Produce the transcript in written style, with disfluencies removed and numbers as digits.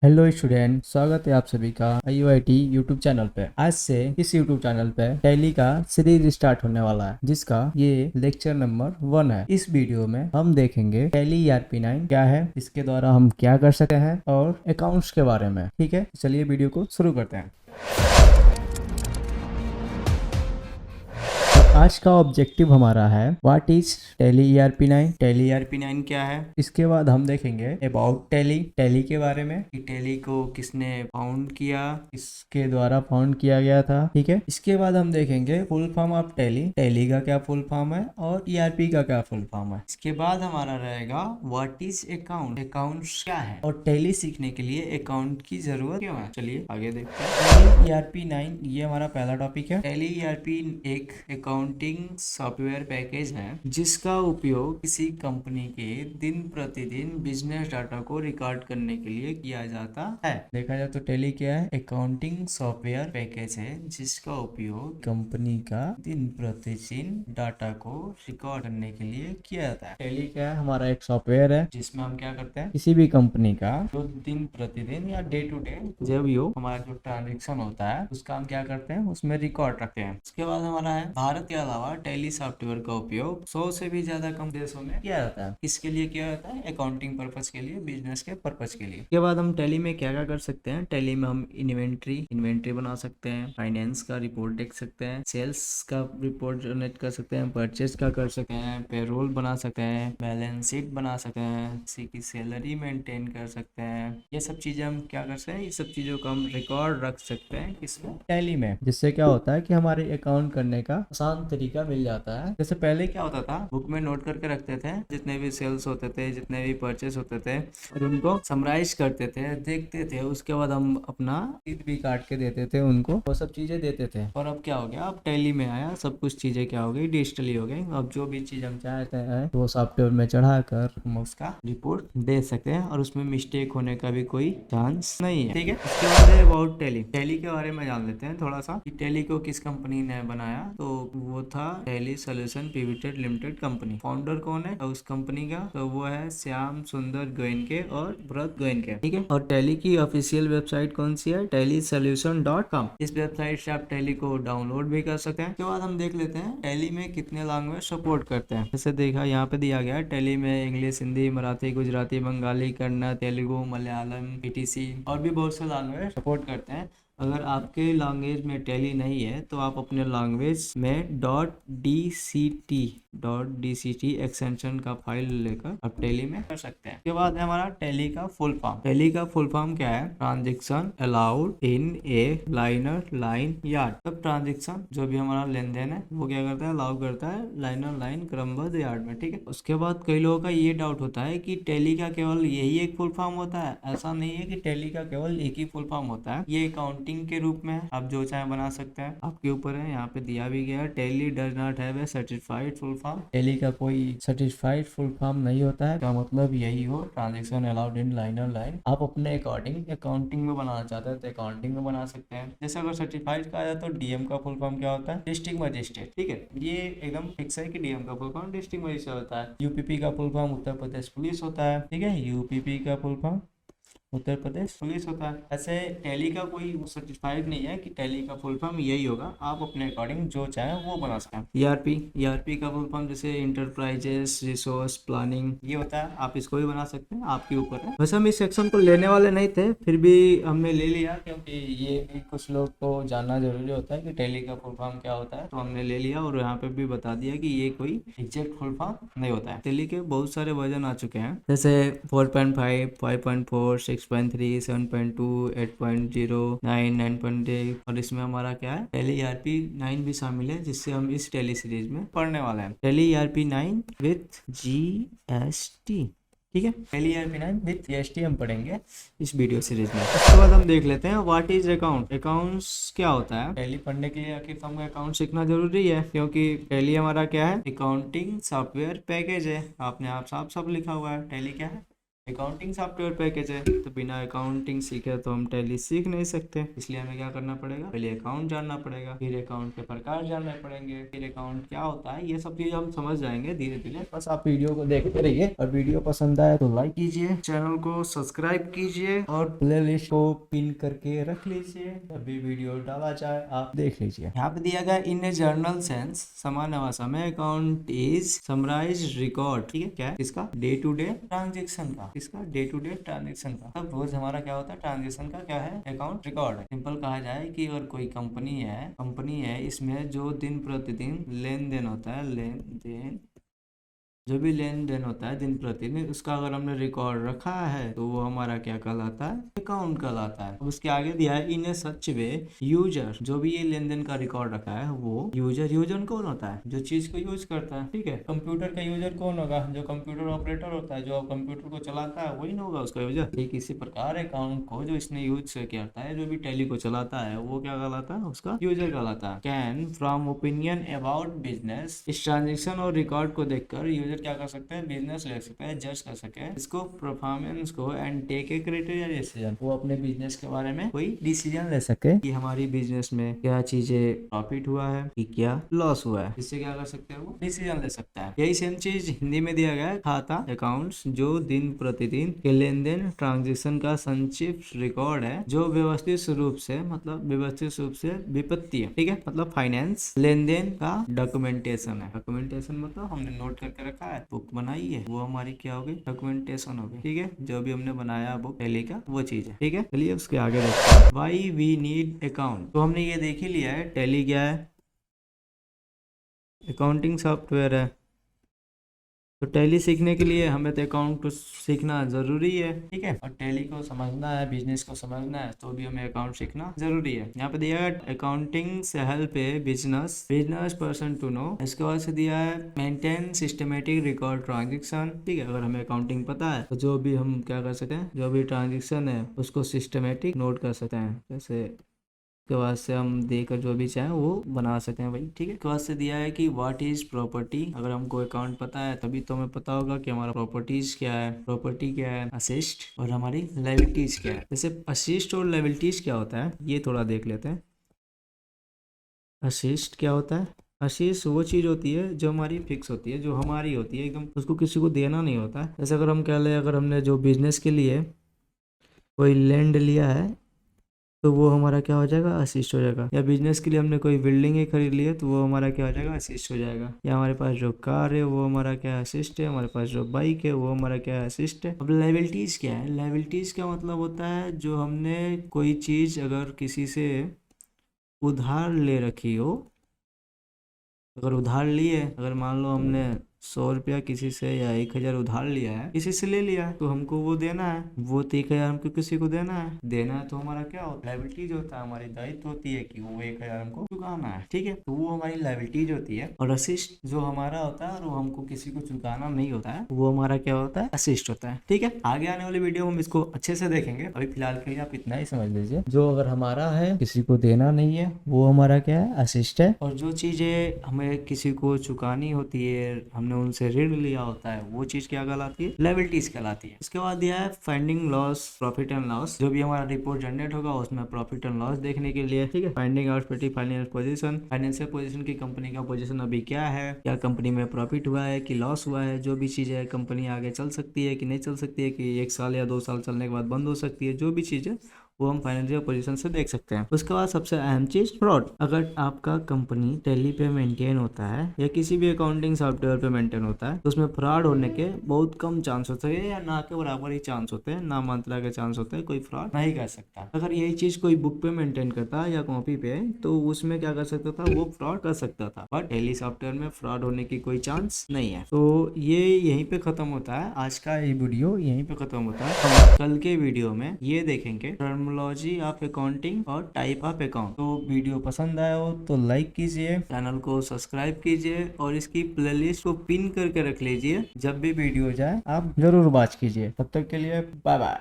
Hello student, स्वागत है आप सभी का IUIT यूट्यूब चैनल पे। आज से इस यूट्यूब चैनल पे टैली का सीरीज स्टार्ट होने वाला है, जिसका ये लेक्चर नंबर 1 है। इस वीडियो में हम देखेंगे टैली ERP9 क्या है, इसके द्वारा हम क्या कर सकते हैं और अकाउंट्स के बारे में। ठीक है, चलिए वीडियो को शुरू करते हैं। आज का ऑब्जेक्टिव हमारा है what is tally ERP9। Tally ERP9 क्या है, इसके बाद हम देखेंगे अबाउट टैली के बारे में कि टैली को किसने फाउंड किया, इसके द्वारा फाउंड किया गया था। ठीक है, इसके बाद हम देखेंगे फुल फॉर्म ऑफ टैली का क्या फुल फॉर्म है और ERP का क्या फुल फॉर्म है। इसके बाद हमारा रहेगा व्हाट इज अकाउंट्स क्या है और टैली सीखने के लिए अकाउंट की जरूरत क्यों है। चलिए आगे देखते हैं। टैली ERP9 ये हमारा पहला टॉपिक है। टैली ERP एक अकाउंटिंग सॉफ्टवेयर पैकेज है जिसका उपयोग किसी कंपनी के दिन प्रतिदिन बिजनेस डाटा को रिकॉर्ड करने के लिए किया जाता है। देखा जाए तो टैली क्या है, अकाउंटिंग सॉफ्टवेयर पैकेज है जिसका उपयोग कंपनी का दिन प्रतिदिन डाटा को रिकॉर्ड करने के लिए किया जाता है। टैली क्या है, हमारा एक सॉफ्टवेयर है जिसमें हम क्या करते हैं, किसी भी कंपनी का जो दिन प्रतिदिन या डे टू डे जब भी हो हमारा जो ट्रांजेक्शन होता है उसका हम क्या करते हैं, उसमें रिकॉर्ड रखते हैं। उसके बाद हमारा है भारत के अलावा टैली सॉफ्टवेयर का उपयोग 100 से भी ज्यादा कम देशों में किया जाता है। किसके लिए किया जाता है, अकाउंटिंग पर्पज के लिए, बिजनेस के पर्पज के लिए। उसके बाद हम टैली में क्या क्या कर सकते हैं, टैली में हम इन्वेंट्री बना सकते हैं, फाइनेंस का रिपोर्ट देख सकते हैं, सेल्स का रिपोर्ट जनरेट कर सकते हैं, परचेज का कर सकते हैं, पेरोल बना सकते हैं, बैलेंस शीट बना सकते हैं, किसी की सैलरी मेंटेन कर सकते हैं। ये सब चीजें हम क्या कर सकते हैं, ये सब चीजों का हम रिकॉर्ड रख सकते हैं किसमें, टैली में। जिससे क्या होता है कि हमारे अकाउंट करने का आसान तरीका मिल जाता है। जैसे पहले क्या होता था, बुक में नोट करके रखते थे जितने भी सेल्स होते थे, जितने भी परचेस होते थे, और उनको समराइज करते थे, देखते थे। उसके बाद हम अपना शीट भी काट के देते थे उनको, वो सब चीजें देते थे। और अब क्या हो गया, अब टैली में आया, सब कुछ चीजें क्या हो गई, डिजिटली हो गई। अब जो भी चीज हम चाहते हैं तो वो सॉफ्टवेयर में चढ़ाकर हम उसका रिपोर्ट दे सकते हैं और उसमें मिस्टेक होने का भी कोई चांस नहीं है। ठीक है, उसके बाद है अबाउट टैली। टैली के बारे में जान लेते हैं थोड़ा सा कि टैली को किस कंपनी ने बनाया। तो वो था tally solution private limited company. Founder कौन है उस कंपनी का, तो वो है श्याम सुंदर गोयनके और भरत गोयनके। ठीक है, और टैली की ऑफिशियल वेबसाइट कौन सी है, tellysolution.com। इस वेबसाइट से आप टैली को डाउनलोड भी कर सकते हैं। उसके बाद हम देख लेते हैं टैली में कितने लैंग्वेज सपोर्ट करते हैं। जैसे देखा यहाँ पे दिया गया है, टैली में इंग्लिश, हिंदी, मराठी, गुजराती, बंगाली, कन्नड़, तेलुगु, मलयालम, ETC और भी बहुत से लैंग्वेज सपोर्ट करते हैं। अगर आपके लैंग्वेज में टैली नहीं है तो आप अपने लैंग्वेज में .dct एक्सटेंशन का फाइल लेकर आप टैली में कर सकते हैं। उसके बाद है हमारा टैली का फुल फॉर्म। टैली का फुल फॉर्म क्या है, transaction allowed in A line yard. तब ट्रांजेक्शन जो भी हमारा लेन देन है वो क्या करता है, अलाउ करता है लाइन क्रमबद्ध यार्ड में। ठीक है, उसके बाद कई लोगों का ये डाउट होता है कि टैली का केवल यही एक फुल फॉर्म होता है। ऐसा नहीं है कि टैली का केवल एक ही फुल फॉर्म होता है, ये अकाउंटिंग के रूप में है, आप जो चाहे बना सकते हैं, आपके ऊपर है। यहाँ पे दिया भी गया है, tally does not have a certified full form. Tally का कोई सर्टिफाइड फुल फॉर्म नहीं होता है, का मतलब यही हो, ट्रांजेक्शन अलाउड इन लाइन। आप अपने अकॉर्डिंग अकाउंटिंग में बनाना चाहते हैं तो अकाउंटिंग में बना सकते हैं। जैसे अगर सर्टिफाइड कहा जाए तो DM का फुल फॉर्म क्या होता है, डिस्ट्रिक्ट मजिस्ट्रेट। ठीक है, ये एकदम फिक्स है कि DM का फुल फॉर्म डिस्ट्रिक्ट मजिस्ट्रेट होता है। UPP का full form Uttar Pradesh police होता है। ठीक है, UPP का full form Uttar Pradesh police होता है। ऐसे टैली का कोई सर्टिफाइड नहीं है कि टैली का फुल फॉर्म यही होगा, आप अपने अकॉर्डिंग जो चाहे वो बना सकते हैं। ERP का फुल फॉर्म जैसे इंटरप्राइजेस रिसोर्स प्लानिंग ये होता है, आप इसको भी बना सकते हैं, आपके ऊपर है। वैसे हम इस सेक्शन को लेने वाले नहीं थे, फिर भी हमने ले लिया क्योंकि ये भी कुछ लोग को जानना जरूरी होता है कि टैली का फुल फॉर्म क्या होता है, तो हमने ले लिया और यहाँ पे भी बता दिया कि ये कोई एग्जैक्ट फुल फॉर्म नहीं होता है। टैली के बहुत सारे वर्जन आ चुके हैं, जैसे 4.5, 5.4, 6.3, 7.2, 8.0, 9, 9.8 और इसमें हमारा क्या है, टैली ERP9 भी शामिल है, जिससे हम इस टैली सीरीज में पढ़ने वाले हैं। Tally ERP9 with GST। ठीक है, टैली ERP9 विथ GST हम पढ़ेंगे इस वीडियो सीरीज में। उसके बाद हम देख लेते हैं व्हाट इज अकाउंट। अकाउंट्स क्या होता है, टैली पढ़ने के लिए आखिर हमको अकाउंट सीखना जरूरी है, क्योंकि टैली हमारा क्या है, अकाउंटिंग सॉफ्टवेयर पैकेज है। आपने आप साफ साफ लिखा हुआ है, टैली क्या है, अकाउंटिंग सॉफ्टवेयर पैकेज है, तो बिना अकाउंटिंग सीखे तो हम टैली सीख नहीं सकते। इसलिए हमें क्या करना पड़ेगा, पहले अकाउंट जानना पड़ेगा, फिर अकाउंट के प्रकार जानने पड़ेंगे, फिर अकाउंट क्या होता है, ये सब चीज हम समझ जाएंगे धीरे धीरे। बस आप वीडियो को देखते रहिए, और वीडियो पसंद आए तो लाइक कीजिए, चैनल को सब्सक्राइब कीजिए और प्ले लिस्ट को पिन करके रख लीजिए। जब भी वीडियो डाला जाए आप देख लीजिए। यहाँ पे दिया गया इन ए जर्नल सेंस, सामान्य भाषा में अकाउंट इज समराइज रिकॉर्ड। ठीक है, क्या है इसका, डे टू डे ट्रांजेक्शन का, इसका डे टू डे ट्रांजेक्शन का। अब रोज हमारा क्या होता है, ट्रांजेक्शन का क्या है, अकाउंट रिकॉर्ड है। सिंपल कहा जाए कि अगर कोई कंपनी है इसमें जो दिन प्रतिदिन लेन देन होता है, लेन देन जो भी लेन देन होता है दिन प्रतिदिन, उसका अगर हमने रिकॉर्ड रखा है तो वो हमारा क्या कहलाता है, अकाउंट कहलाता है। अब उसके आगे दिया है इन ए सच वे यूजर, जो भी ये लेन देन का रिकॉर्ड रखा है वो यूजर। यूजर कौन होता है, जो चीज को यूज करता है। ठीक है, कंप्यूटर का यूजर कौन होगा, जो कंप्यूटर ऑपरेटर होता है, जो कंप्यूटर को चलाता है वही ना होगा उसका यूजर। ठीक इसी प्रकार अकाउंट को जो इसने यूज करता है, जो भी टैली को चलाता है, वो क्या कहलाता है, उसका यूजर कहलाता है। Can from opinion about business, इस ट्रांजेक्शन और रिकॉर्ड को देखकर यूजर क्या कर सकते हैं, बिजनेस ले सकते हैं, जज कर सकते हैं इसको, परफॉर्मेंस को, and take a criteria decision, वो अपने बिजनेस के बारे में कोई डिसीजन ले सके कि हमारी बिजनेस में क्या चीजें प्रॉफिट हुआ है कि क्या लॉस हुआ है। इससे क्या कर सकते हैं, वो डिसीजन ले सकता है। यही सेम चीज हिंदी में दिया गया है, खाता अकाउंट्स जो दिन प्रतिदिन के लेन देन ट्रांजेक्शन का संक्षिप्त रिकॉर्ड है, जो व्यवस्थित रूप से विपत्ति है। ठीक है, मतलब फाइनेंस लेन देन का डॉक्यूमेंटेशन है। डॉक्यूमेंटेशन मतलब हमने नोट करके रखा है, बुक बनाई है, वो हमारी क्या हो गई, डॉक्यूमेंटेशन हो गई। ठीक है, जो भी हमने बनाया बुक टैली का वो चीज है। ठीक है, चलिए उसके आगे देखते हैं। व्हाई वी नीड अकाउंट, तो हमने ये देख ही लिया है, टैली क्या है, अकाउंटिंग सॉफ्टवेयर है। तो टैली सीखने के लिए हमें तो अकाउंट को सीखना जरूरी है। ठीक है, और टैली को समझना है, बिजनेस को समझना है, तो भी हमें अकाउंट सीखना जरूरी है। यहाँ पे दिया है अकाउंटिंग से help a business person to know. इसके बाद से दिया है मेंटेन सिस्टमेटिक रिकॉर्ड ट्रांजेक्शन। ठीक है, अगर हमें अकाउंटिंग पता है तो जो भी हम क्या कर सकते हैं, जो भी ट्रांजेक्शन है उसको सिस्टमेटिक नोट कर सकते हैं। जैसे के बाद से हम देकर जो भी चाहें वो बना सकते हैं भाई। ठीक है, के बाद से दिया है कि व्हाट इज प्रॉपर्टी। अगर हमको अकाउंट पता है तभी तो हमें पता होगा कि हमारा प्रॉपर्टीज क्या है, प्रॉपर्टी क्या है, असिस्ट, और हमारी लायबिलिटीज क्या है। जैसे असिस्ट और लायबिलिटीज क्या होता है ये थोड़ा देख लेते हैं। असिस्ट क्या होता है, असिस्ट वो चीज़ होती है जो हमारी फिक्स होती है, जो हमारी होती है एकदम, उसको किसी को देना नहीं होता है। जैसे अगर हम कह लें, अगर हमने जो बिजनेस के लिए कोई लैंड लिया है तो वो हमारा क्या हो जाएगा, असिस्ट हो जाएगा। या बिजनेस के लिए हमने कोई बिल्डिंग ही खरीद ली है तो वो हमारा क्या हो जाएगा, असिस्ट हो जाएगा। या हमारे पास जो कार है वो हमारा क्या असिस्ट है, हमारे पास जो बाइक है वो हमारा क्या असिस्ट है। अब लायबिलिटीज क्या है, लायबिलिटीज का मतलब होता है जो हमने कोई चीज़ अगर किसी से उधार ले रखी हो, अगर उधार लिए, अगर मान लो हमने 100 रुपया किसी से या 1000 उधार लिया है, किसी से ले लिया है, तो हमको वो देना है, वो 1000 हमको किसी को देना है तो हमारा क्या होता है, लायबिलिटीज होता है, हमारी दायित्व होती है कि वो 1000 हमको चुकाना है। ठीक है, तो वो हमारी लायबिलिटीज होती है। और असिस्ट जो हमारा होता है और वो हमको किसी को चुकाना नहीं होता है, वो हमारा क्या होता है, असिस्ट होता है। ठीक है, आगे आने वाली वीडियो में हम इसको अच्छे से देखेंगे। अभी फिलहाल के लिए आप इतना ही समझ लीजिए, जो अगर हमारा है किसी को देना नहीं है वो हमारा क्या है, असिस्ट है। और जो चीजें हमें किसी को चुकानी होती है, हमने उनसे ऋण लिया होता है, वो चीज क्या कहलाती है, लायबिलिटीज कहलाती है। इसके बाद दिया है finding loss, profit and loss. जो भी हमारा रिपोर्ट जनरेट होगा उसमें प्रॉफिट एंड लॉस देखने के लिए। ठीक है, finding out financial position, financial position की कंपनी का पोजीशन अभी क्या है, क्या कंपनी में प्रॉफिट हुआ है कि लॉस हुआ है, जो भी चीज है, कंपनी आगे चल सकती है कि नहीं चल सकती है, कि 1 साल या 2 साल चलने के बाद बंद हो सकती है, जो भी चीज है वो हम फाइनेंशियल पोजीशन से देख सकते हैं। उसके बाद सबसे अहम चीज फ्रॉड। अगर आपका कंपनी टैली पे मेंटेन होता है या किसी भी अकाउंटिंग सॉफ्टवेयर पे मेंटेन होता है तो उसमें फ्रॉड होने के बहुत कम चांस होते हैं, या ना के बराबर ही चांस होते हैं, ना मात्रा के चांस होते हैं, कोई फ्रॉड नहीं कर सकता। अगर यही चीज कोई बुक पे मेंटेन करता है या कॉपी पे, तो उसमें क्या कर सकता था, वो फ्रॉड कर सकता था। बट टैली सॉफ्टवेयर में फ्रॉड होने की कोई चांस नहीं है। तो ये यहीं पे खत्म होता है, आज का ये वीडियो यहीं पे खत्म होता है। हम कल के वीडियो में ये देखेंगे टर्मिनोलॉजी ऑफ अकाउंटिंग और टाइप ऑफ अकाउंट। तो वीडियो पसंद आया हो तो लाइक कीजिए, चैनल को सब्सक्राइब कीजिए और इसकी प्लेलिस्ट को पिन करके रख लीजिए। जब भी वीडियो जाए आप जरूर वॉच कीजिए। तब तक के लिए बाय बाय।